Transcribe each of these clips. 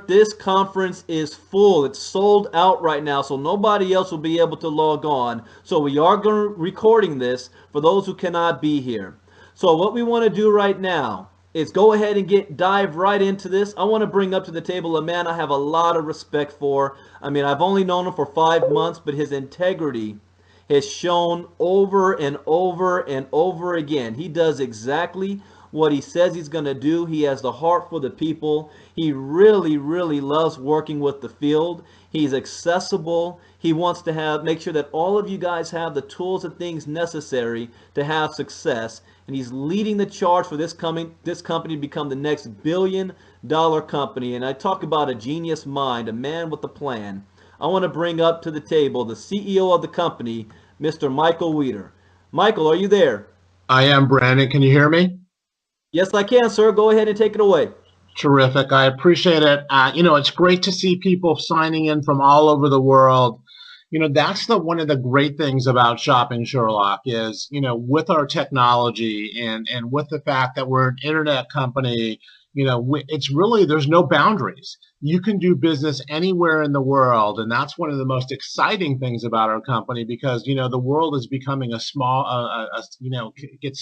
This conference is full. It's sold out right now, so nobody else will be able to log on. So we are recording this for those who cannot be here. So what we want to do right now is go ahead and dive right into this. I want to bring up to the table a man I have a lot of respect for. I mean, I've only known him for 5 months, but his integrity has shown over and over and over again. He does exactly what he says he's going to do. He has the heart for the people. He really, really loves working with the field. He's accessible. He wants to make sure that all of you guys have the tools and things necessary to have success. And he's leading the charge for this company to become the next billion-dollar company. And I talk about a genius mind, a man with a plan. I want to bring up to the table the CEO of the company, Mr. Michael Wiedder. Michael, are you there? I am, Brandon. Can you hear me? Yes, I can, sir. Go ahead and take it away. Terrific. I appreciate it. It's great to see people signing in from all over the world. That's one of the great things about Shopping Sherlock is, with our technology and with the fact that we're an internet company, it's really, there's no boundaries. You can do business anywhere in the world. And that's one of the most exciting things about our company because, the world is becoming gets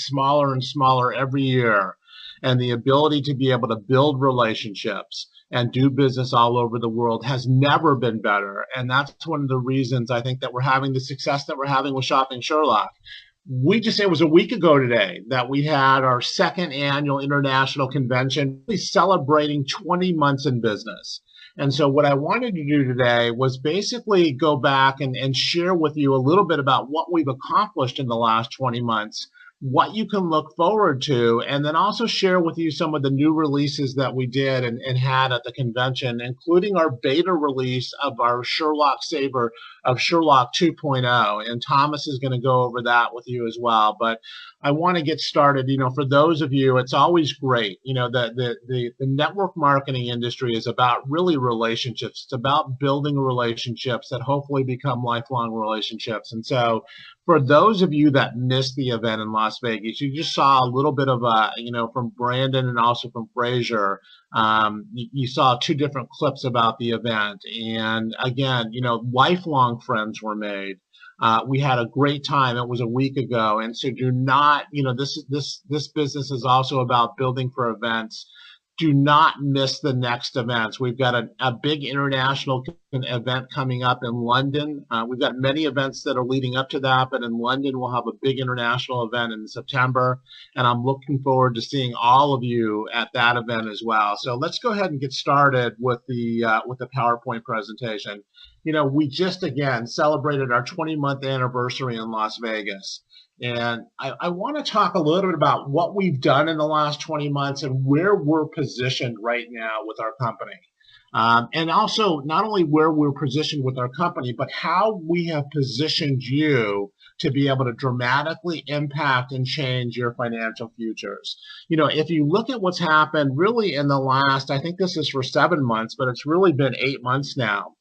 smaller and smaller every year. And the ability to be able to build relationships and do business all over the world has never been better. And that's one of the reasons I think that we're having the success that we're having with Shopping Sherlock. It was a week ago today that we had our second annual international convention, really celebrating 20 months in business. And so what I wanted to do today was basically go back and share with you a little bit about what we've accomplished in the last 20 months, what you can look forward to, and then also share with you some of the new releases that we did and had at the convention, including our beta release of our Sherlock Saver of Sherlock 2.0. And Thomas is going to go over that with you as well. But I want to get started. For those of you, it's always great. The network marketing industry is about really relationships. It's about building relationships that hopefully become lifelong relationships. And so for those of you that missed the event in Las Vegas, you just saw a little bit of from Brandon and also from Frazier. You saw two different clips about the event. And again, lifelong friends were made. We had a great time. It was a week ago. And so do not, this business is also about building for events. Do not miss the next events. We've got a big international event coming up in London. We've got many events that are leading up to that, but in London we'll have a big international event in September, and I'm looking forward to seeing all of you at that event as well. So let's go ahead and get started with the PowerPoint presentation. We just again celebrated our 20-month anniversary in Las Vegas. And I want to talk a little bit about what we've done in the last 20 months and where we're positioned right now with our company. And also not only where we're positioned with our company, but how we have positioned you to be able to dramatically impact and change your financial futures. If you look at what's happened really in the last, I think this is for 7 months, but it's really been 8 months now.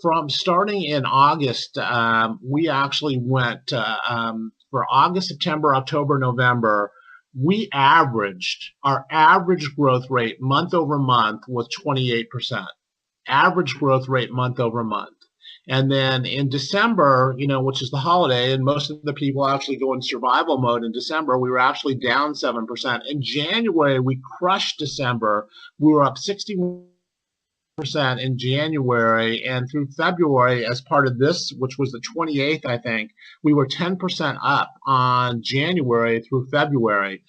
From starting in August, we actually went for August, September, October, November. Our average growth rate month over month was 28%. Average growth rate month over month. And then in December, which is the holiday, and most of the people actually go in survival mode in December, we were actually down 7%. In January, we crushed December. We were up 61% in January, and through February, as part of this, which was the 28th, I think, we were 10% up on January through February.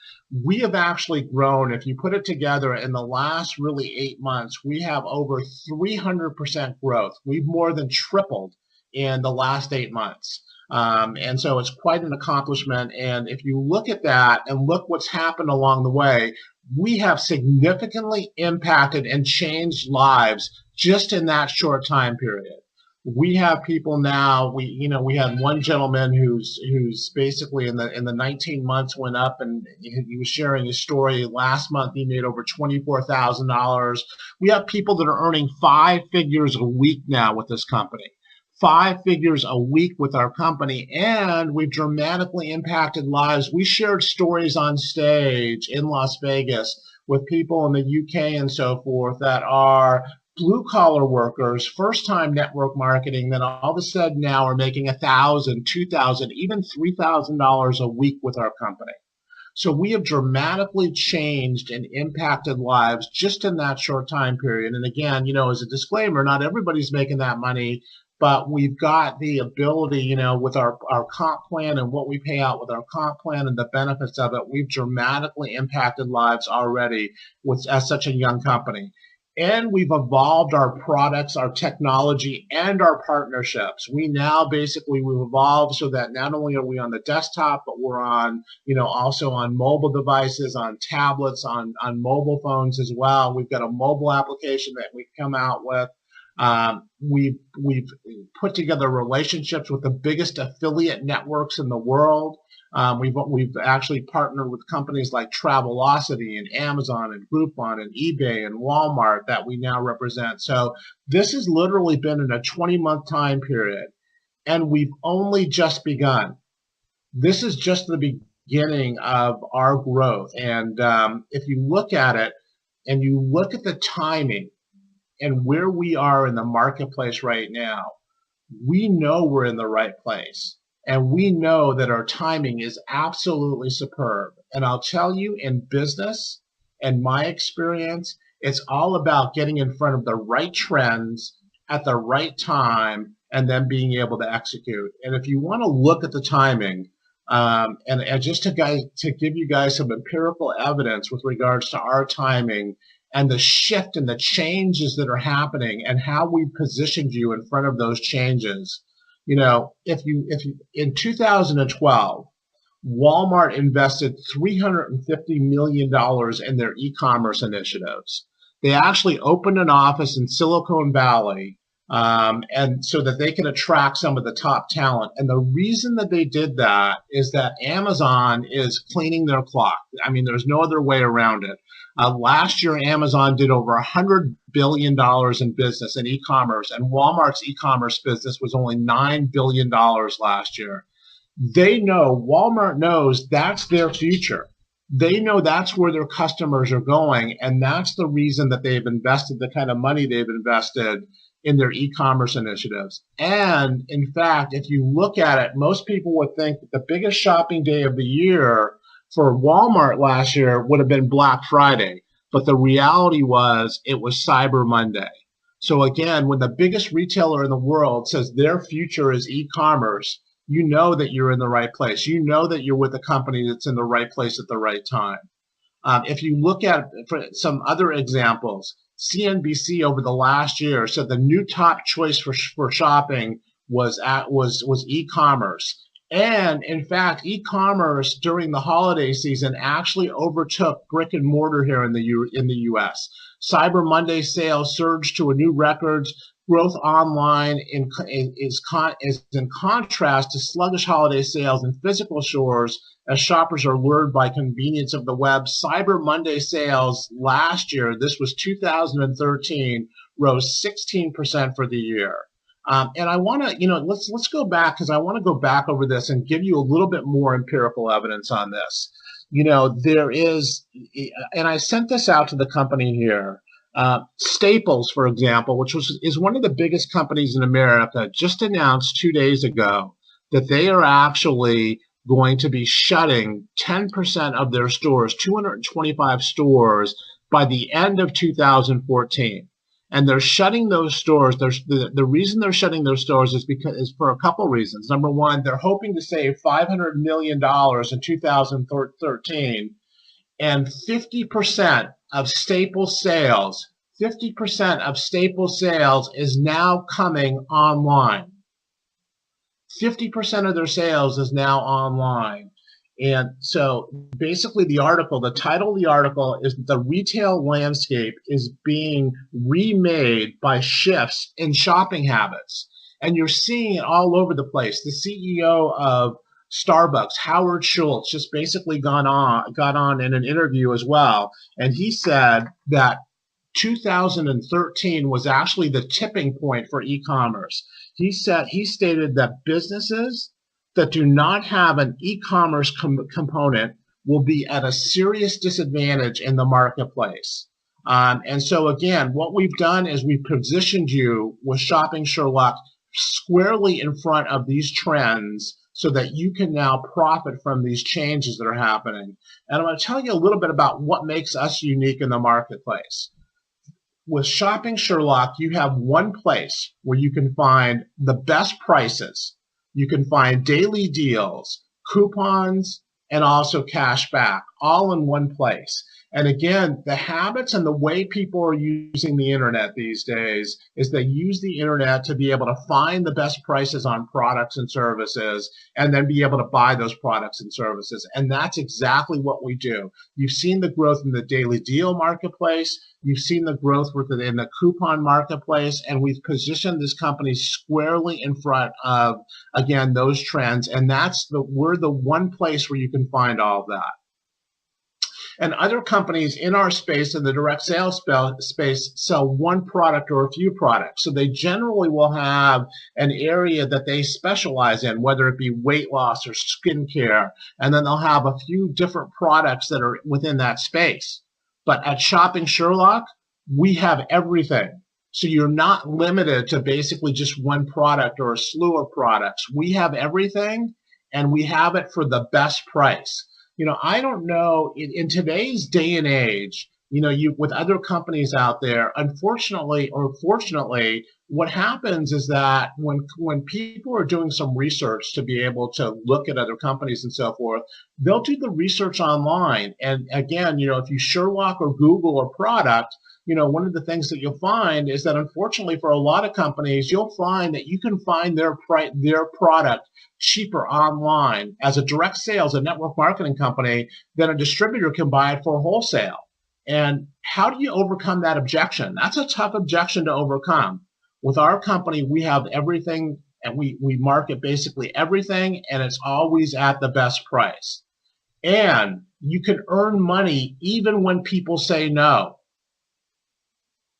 We have actually grown, if you put it together in the last really 8 months, we have over 300% growth. We've more than tripled in the last 8 months. And so it's quite an accomplishment. And if you look at that and look what's happened along the way, we have significantly impacted and changed lives just in that short time period. We have people now. We had one gentleman who's basically in the 19 months went up, and he was sharing his story. Last month he made over $24,000. We have people that are earning 5 figures a week now with this company. 5 figures a week with our company, and we've dramatically impacted lives. We shared stories on stage in Las Vegas with people in the UK and so forth that are blue collar workers, first time network marketing, that all of a sudden now are making $1,000, $2,000, even $3,000 a week with our company. So we have dramatically changed and impacted lives just in that short time period. And again, as a disclaimer, not everybody's making that money, but we've got the ability, with our comp plan and what we pay out with our comp plan and the benefits of it, we've dramatically impacted lives already as such a young company. And we've evolved our products, our technology, and our partnerships. We've evolved so that not only are we on the desktop, but we're on, also on mobile devices, on tablets, on mobile phones as well. We've got a mobile application that we've come out with. We've put together relationships with the biggest affiliate networks in the world. We've actually partnered with companies like Travelocity and Amazon and Groupon and eBay and Walmart that we now represent. So this has literally been in a 20-month time period, and we've only just begun. This is just the beginning of our growth. And if you look at it and you look at the timing and where we are in the marketplace right now, we know we're in the right place. And we know that our timing is absolutely superb. And I'll tell you, in business and my experience, it's all about getting in front of the right trends at the right time and then being able to execute. And if you want to look at the timing, and just to give you guys some empirical evidence with regards to our timing and the shift and the changes that are happening and how we positioned you in front of those changes. If you in 2012, Walmart invested $350 million in their e-commerce initiatives. They actually opened an office in Silicon Valley, and so that they can attract some of the top talent. And the reason that they did that is that Amazon is cleaning their clock. I mean, there's no other way around it. Last year, Amazon did over $100 billion in business in e-commerce, and Walmart's e-commerce business was only $9 billion last year. Walmart knows that's their future. They know that's where their customers are going, and that's the reason that they've invested the kind of money they've invested in their e-commerce initiatives. And in fact, if you look at it, most people would think that the biggest shopping day of the year for Walmart last year would have been Black Friday, but the reality was it was Cyber Monday. So again, when the biggest retailer in the world says their future is e-commerce, you know that you're in the right place. You know that you're with a company that's in the right place at the right time. If you look at for some other examples, CNBC over the last year said the new top choice for shopping was e-commerce. And in fact, e-commerce during the holiday season actually overtook brick and mortar here in the U.S. Cyber Monday sales surged to a new record. Growth online is in contrast to sluggish holiday sales in physical stores as shoppers are lured by convenience of the web. Cyber Monday sales last year, this was 2013, rose 16% for the year. And I want to, let's go back because I want to go back over this and give you a little bit more empirical evidence on this. There is, and I sent this out to the company here. Staples, for example, which is one of the biggest companies in America, just announced 2 days ago that they are actually going to be shutting 10% of their stores, 225 stores, by the end of 2014. And they're shutting those stores. The reason they're shutting those stores is for a couple reasons. Number one, they're hoping to save $500 million in 2013, and 50% of Staples sales, 50% of Staples sales is now coming online. 50% of their sales is now online. And so basically the title of the article is the retail landscape is being remade by shifts in shopping habits. And you're seeing it all over the place. The CEO of Starbucks, Howard Schultz, just basically got on in an interview as well. And he said that 2013 was actually the tipping point for e-commerce. He stated that businesses that do not have an e-commerce component will be at a serious disadvantage in the marketplace. And so again, what we've done is we've positioned you with Shopping Sherlock squarely in front of these trends so that you can now profit from these changes that are happening. And I'm going to tell you a little bit about what makes us unique in the marketplace. With Shopping Sherlock, you have one place where you can find the best prices. You can find daily deals, coupons, and also cash back, all in one place. And again, the habits and the way people are using the internet these days is they use the internet to be able to find the best prices on products and services and then be able to buy those products and services. And that's exactly what we do. You've seen the growth in the daily deal marketplace. You've seen the growth within the coupon marketplace, and we've positioned this company squarely in front of, again, those trends. And we're the one place where you can find all of that. And other companies in our space, in the direct sales space, sell one product or a few products. So they generally will have an area that they specialize in, whether it be weight loss or skincare, and then they'll have a few different products that are within that space. But at Shopping Sherlock, we have everything. So you're not limited to basically just one product or a slew of products. We have everything, and we have it for the best price. I don't know, in today's day and age, with other companies out there, unfortunately or fortunately, what happens is that when people are doing some research to be able to look at other companies and so forth, they'll do the research online. And again, if you Sherlock or Google a product, one of the things that you'll find is that unfortunately for a lot of companies, you'll find that you can find their product cheaper online as a direct sales, a network marketing company, than a distributor can buy it for wholesale. And how do you overcome that objection? That's a tough objection to overcome. With our company, we have everything, and we market basically everything, and it's always at the best price. And you can earn money even when people say no.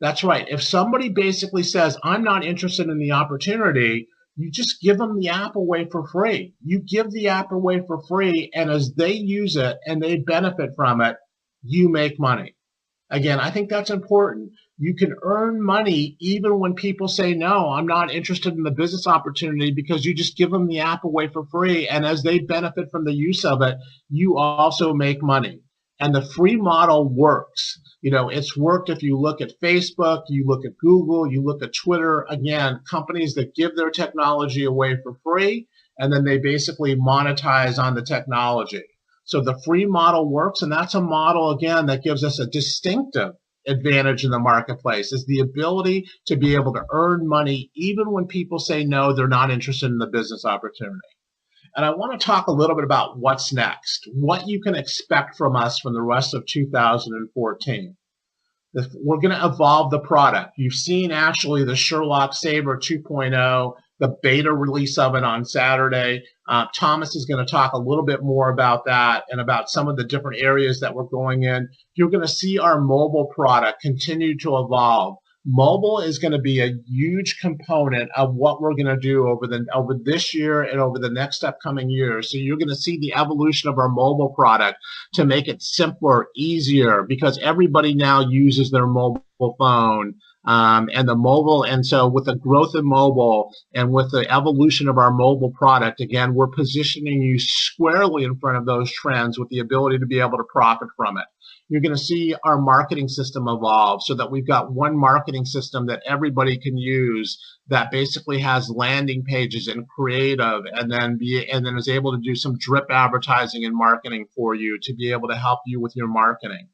That's right. If somebody basically says, I'm not interested in the opportunity, you just give them the app away for free. You give the app away for free, and as they use it and they benefit from it, you make money. Again, I think that's important. You can earn money even when people say, no, I'm not interested in the business opportunity, because you just give them the app away for free. And as they benefit from the use of it, you also make money. And the free model works. It's worked if you look at Facebook, you look at Google, you look at Twitter. Again, companies that give their technology away for free, and then they basically monetize on the technology. So the free model works, and that's a model, again, that gives us a distinctive advantage in the marketplace, is the ability to be able to earn money even when people say no, they're not interested in the business opportunity. And I want to talk a little bit about what's next, what you can expect from us from the rest of 2014. We're going to evolve the product. You've seen actually the Sherlock Sabre 2.0, the beta release of it on Saturday. Thomas is going to talk a little bit more about that and about some of the different areas that we're going in. You're going to see our mobile product continue to evolve. Mobile is going to be a huge component of what we're going to do over this year and over the next upcoming years. So you're going to see the evolution of our mobile product to make it simpler, easier, because everybody now uses their mobile phone. And so with the growth of mobile and with the evolution of our mobile product, again, we're positioning you squarely in front of those trends with the ability to be able to profit from it. You're going to see our marketing system evolve so that we've got one marketing system that everybody can use that basically has landing pages and creative, and then is able to do some drip advertising and marketing for you to be able to help you with your marketing.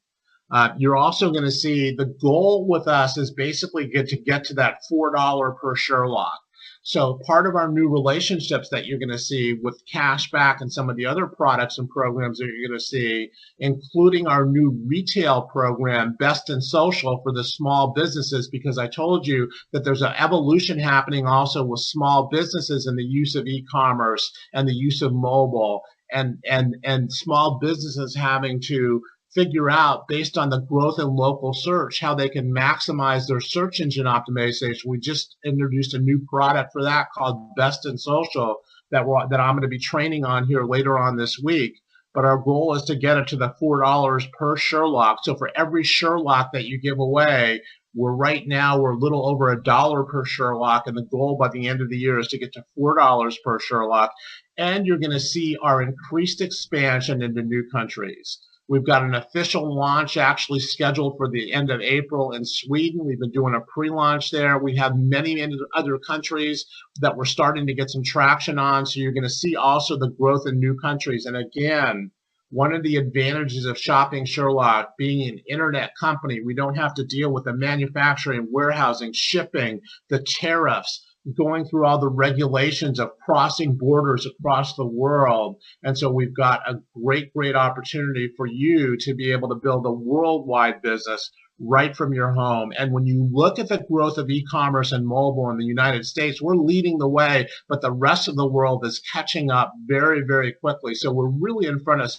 You're also going to see the goal with us is basically to get to that $4 per Sherlock. So part of our new relationships that you're going to see with cashback and some of the other products and programs that you're going to see, including our new retail program, Best in Social, for the small businesses, because I told you that there's an evolution happening also with small businesses and the use of e-commerce and the use of mobile, and small businesses having to figure out, based on the growth in local search, how they can maximize their search engine optimization. We just introduced a new product for that called Best in Social that I'm going to be training on here later on this week. But our goal is to get it to the $4 per Sherlock. So for every Sherlock that you give away, we're a little over $1 per Sherlock, and the goal by the end of the year is to get to $4 per Sherlock. And you're going to see our increased expansion into new countries. We've got an official launch actually scheduled for the end of April in Sweden. We've been doing a pre-launch there. We have many other countries that we're starting to get some traction on. So you're going to see also the growth in new countries. And again, one of the advantages of Shopping Sherlock being an internet company, we don't have to deal with the manufacturing, warehousing, shipping, the tariffs, going through all the regulations of crossing borders across the world. And so we've got a great opportunity for you to be able to build a worldwide business right from your home. And when you look at the growth of e-commerce and mobile in the United States, we're leading the way, but the rest of the world is catching up very quickly. So we're really in front of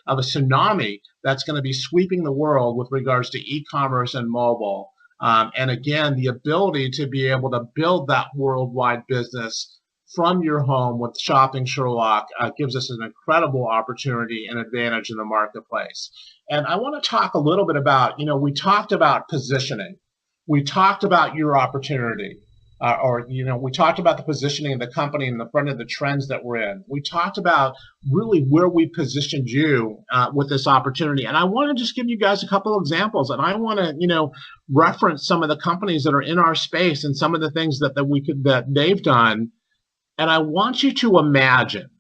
a tsunami that's going to be sweeping the world with regards to e-commerce and mobile. And again, the ability to be able to build that worldwide business from your home with Shopping Sherlock gives us an incredible opportunity and advantage in the marketplace. And I want to talk a little bit about, we talked about positioning. We talked about your opportunity. We talked about the positioning of the company in the front of the trends that we're in. We talked about really where we positioned you with this opportunity. And I want to just give you guys a couple of examples. And I want to, reference some of the companies that are in our space and some of the things that they've done. And I want you to imagine.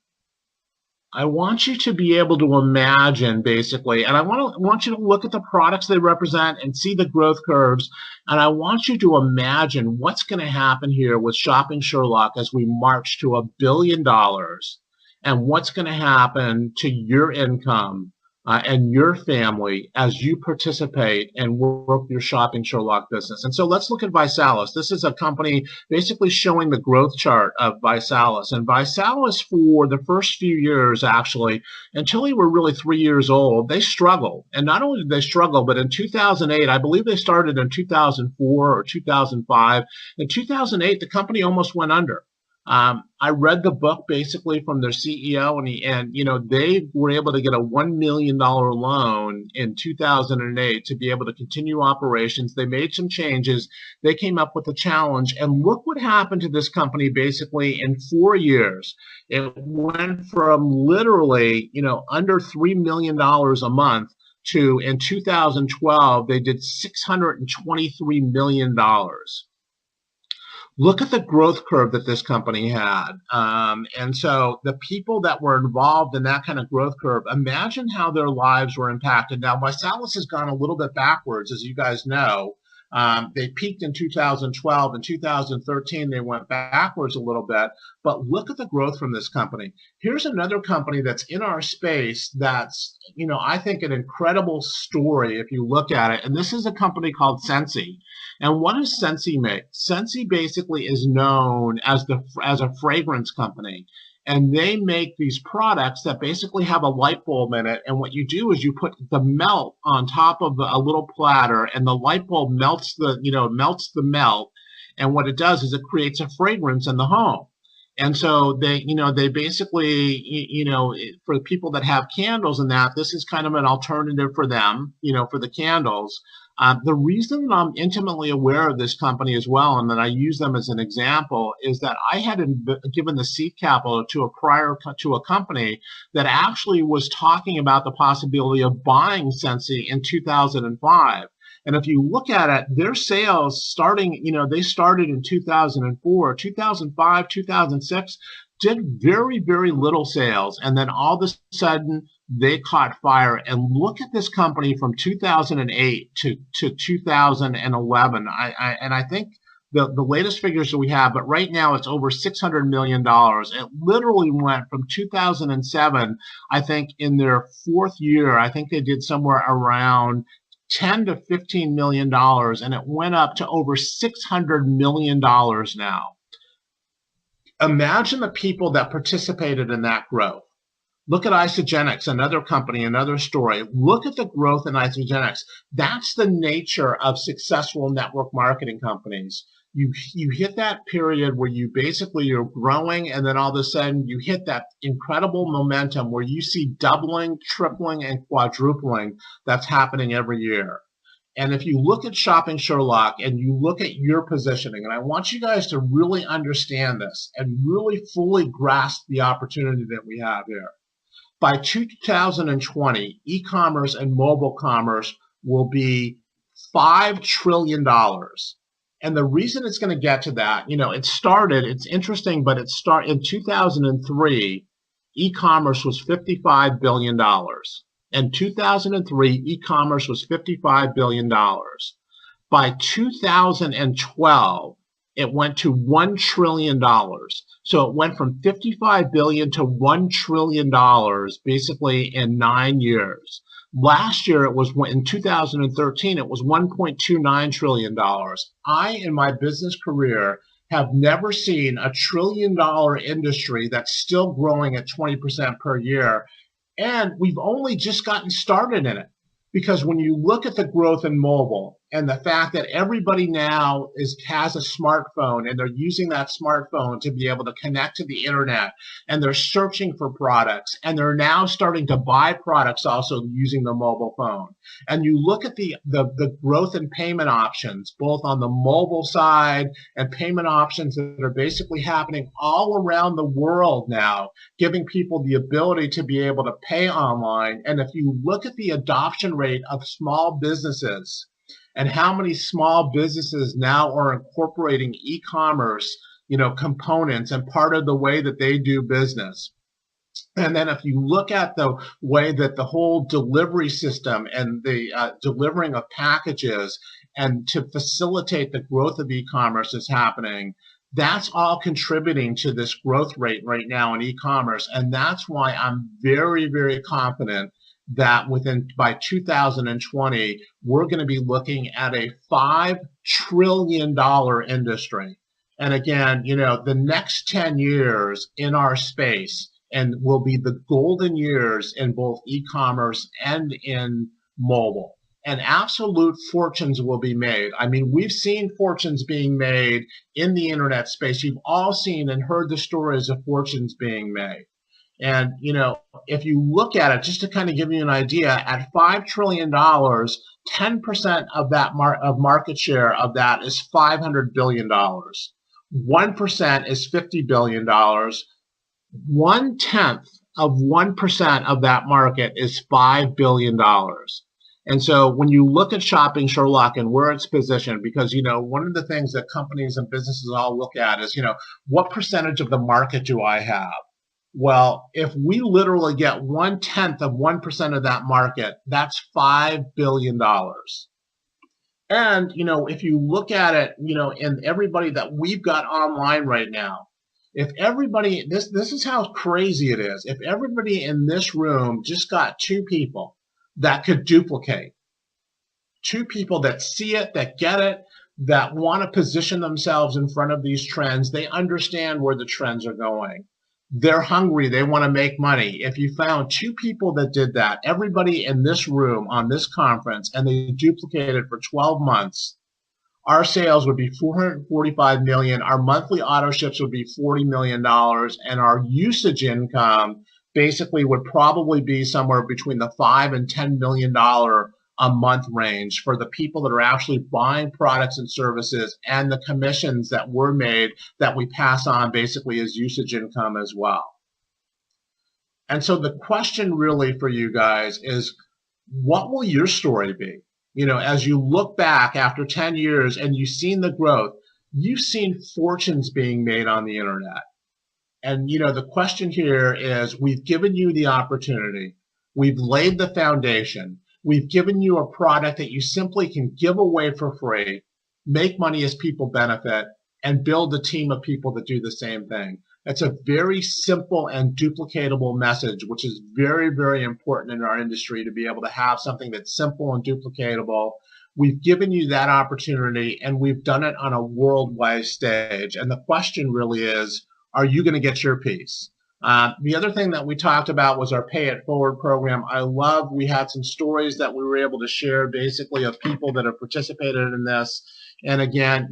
I want you to be able to imagine, basically, and I want you to look at the products they represent and see the growth curves. And I want you to imagine what's going to happen here with Shopping Sherlock as we march to $1 billion, and what's going to happen to your income and your family as you participate and work your Shopping Sherlock business. And so let's look at Visalis. This is a company basically showing the growth chart of Visalis. And Visalis, for the first few years, actually, until they were really 3 years old, they struggled. And not only did they struggle, but in 2008, I believe they started in 2004 or 2005. In 2008, the company almost went under. I read the book basically from their CEO, and they were able to get a $1 million loan in 2008 to be able to continue operations. They made some changes. They came up with a challenge, and look what happened to this company basically in 4 years. It went from literally, under $3 million a month to, in 2012, they did $623 million. Look at the growth curve that this company had. And so the people that were involved in that kind of growth curve, imagine how their lives were impacted. Now, Visalis has gone a little bit backwards, as you guys know. They peaked in 2012. In 2013, they went backwards a little bit. But look at the growth from this company. Here's another company that's in our space that's, I think an incredible story if you look at it. And this is a company called Scentsy. And what does Scentsy make? Scentsy basically is known as a fragrance company. And they make these products that basically have a light bulb in it. And what you do is you put the melt on top of a little platter, and the light bulb melts the melt. And what it does is it creates a fragrance in the home. And so they basically, for people that have candles and that, this is kind of an alternative for them, for the candles. The reason I'm intimately aware of this company as well, and that I use them as an example, is that I had given the seed capital to a company that actually was talking about the possibility of buying Scentsy in 2005. And if you look at it, their sales they started in 2004, 2005, 2006, did very little sales. And then all of a sudden, they caught fire. And look at this company from 2008 to 2011. I think the latest figures that we have, but right now it's over $600 million. It literally went from 2007, I think in their fourth year, I think they did somewhere around $10 to $15 million, and it went up to over $600 million now. Imagine the people that participated in that growth. Look at Isogenics, another company, another story. Look at the growth in Isogenics. That's the nature of successful network marketing companies. You hit that period where you're growing, and then all of a sudden you hit that incredible momentum where you see doubling, tripling, and quadrupling that's happening every year. And if you look at Shopping Sherlock and you look at your positioning, and I want you guys to really understand this and really fully grasp the opportunity that we have here. By 2020, e-commerce and mobile commerce will be $5 trillion. And the reason it's going to get to that, it's interesting, but it started in 2003, e-commerce was $55 billion. In 2003, e-commerce was $55 billion. By 2012, it went to $1 trillion. So it went from 55 billion to $1 trillion basically in 9 years. Last year, in 2013, it was $1.29 trillion. I, in my business career, have never seen a $1 trillion industry that's still growing at 20% per year. And we've only just gotten started in it. Because when you look at the growth in mobile and the fact that everybody now has a smartphone and they're using that smartphone to be able to connect to the internet, and they're searching for products, and they're now starting to buy products also using the mobile phone. And you look at the growth in payment options, both on the mobile side and payment options that are basically happening all around the world now, giving people the ability to be able to pay online. And if you look at the adoption rate of small businesses and how many small businesses now are incorporating e-commerce, components and part of the way that they do business. And then if you look at the way that the whole delivery system and the delivering of packages and to facilitate the growth of e-commerce is happening, that's all contributing to this growth rate right now in e-commerce. And that's why I'm very, very confident that by 2020, we're going to be looking at a $5 trillion industry. And again, the next 10 years in our space and will be the golden years in both e-commerce and in mobile. And absolute fortunes will be made. I mean, we've seen fortunes being made in the internet space. You've all seen and heard the stories of fortunes being made. And, if you look at it, just to kind of give you an idea, at $5 trillion, 10% of that market share of that is $500 billion. 1% is $50 billion. 1/10 of 1% of that market is $5 billion. And so when you look at Shopping Sherlock and where it's positioned, because, one of the things that companies and businesses all look at is, what percentage of the market do I have? Well, if we literally get 1/10 of 1% of that market, that's $5 billion. And, if you look at it, in everybody that we've got online right now, if everybody, this is how crazy it is. If everybody in this room just got 2 people that could duplicate, 2 people that see it, that get it, that want to position themselves in front of these trends, they understand where the trends are going. They're hungry. They want to make money. If you found 2 people that did that, everybody in this room on this conference, and they duplicated for 12 months, our sales would be 445 million. Our monthly auto ships would be $40 million. And our usage income basically would probably be somewhere between the $5 and $10 million a month range for the people that are actually buying products and services, and the commissions that were made that we pass on basically as usage income as well. And so the question really for you guys is, what will your story be? As you look back after 10 years and you've seen the growth, you've seen fortunes being made on the internet. And, the question here is, we've given you the opportunity. We've laid the foundation. We've given you a product that you simply can give away for free, make money as people benefit, and build a team of people that do the same thing. It's a very simple and duplicatable message, which is very, very important in our industry, to be able to have something that's simple and duplicatable. We've given you that opportunity, and we've done it on a worldwide stage. And the question really is, are you going to get your piece? The other thing that we talked about was our Pay It Forward program. We had some stories that we were able to share basically of people that have participated in this. And again,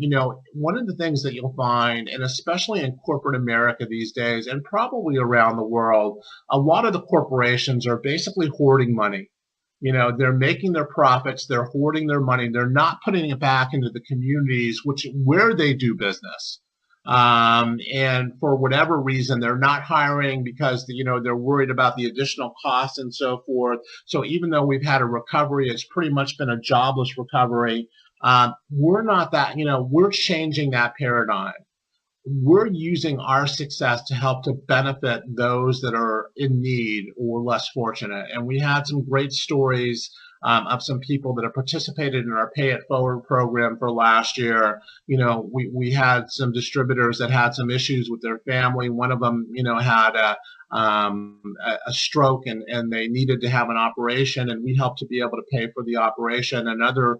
one of the things that you'll find, and especially in corporate America these days, and probably around the world, a lot of the corporations are basically hoarding money. They're making their profits, they're hoarding their money, they're not putting it back into the communities where they do business. And for whatever reason, they're not hiring because they're worried about the additional costs and so forth. So even though we've had a recovery, it's pretty much been a jobless recovery. We're not that. We're changing that paradigm. We're using our success to help to benefit those that are in need or less fortunate. And we had some great stories of some people that have participated in our Pay It Forward program for last year. We had some distributors that had some issues with their family. One of them, had a stroke and they needed to have an operation, and we helped to be able to pay for the operation. Another,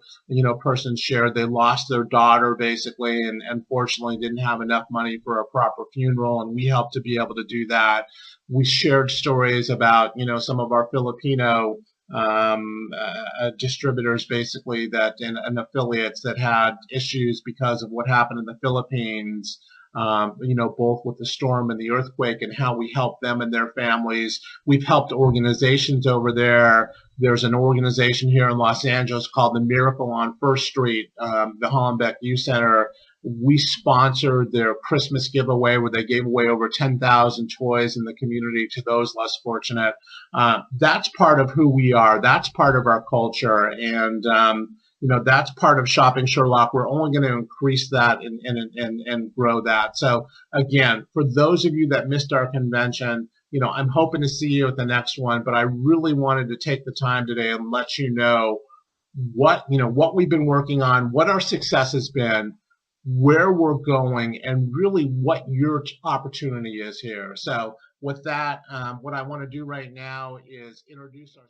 person shared they lost their daughter basically, and unfortunately didn't have enough money for a proper funeral, and we helped to be able to do that. We shared stories about, some of our Filipino distributors basically and affiliates that had issues because of what happened in the Philippines, both with the storm and the earthquake, and how we help them and their families. We've helped organizations over there. There's an organization here in Los Angeles called the Miracle on First Street, the Hollenbeck Youth Center. We sponsored their Christmas giveaway where they gave away over 10,000 toys in the community to those less fortunate. That's part of who we are. That's part of our culture. And, that's part of Shopping Sherlock. We're only going to increase that and grow that. So again, for those of you that missed our convention, I'm hoping to see you at the next one, but I really wanted to take the time today and let you know what we've been working on, what our success has been, where we're going, and really what your opportunity is here. So with that, what I want to do right now is introduce our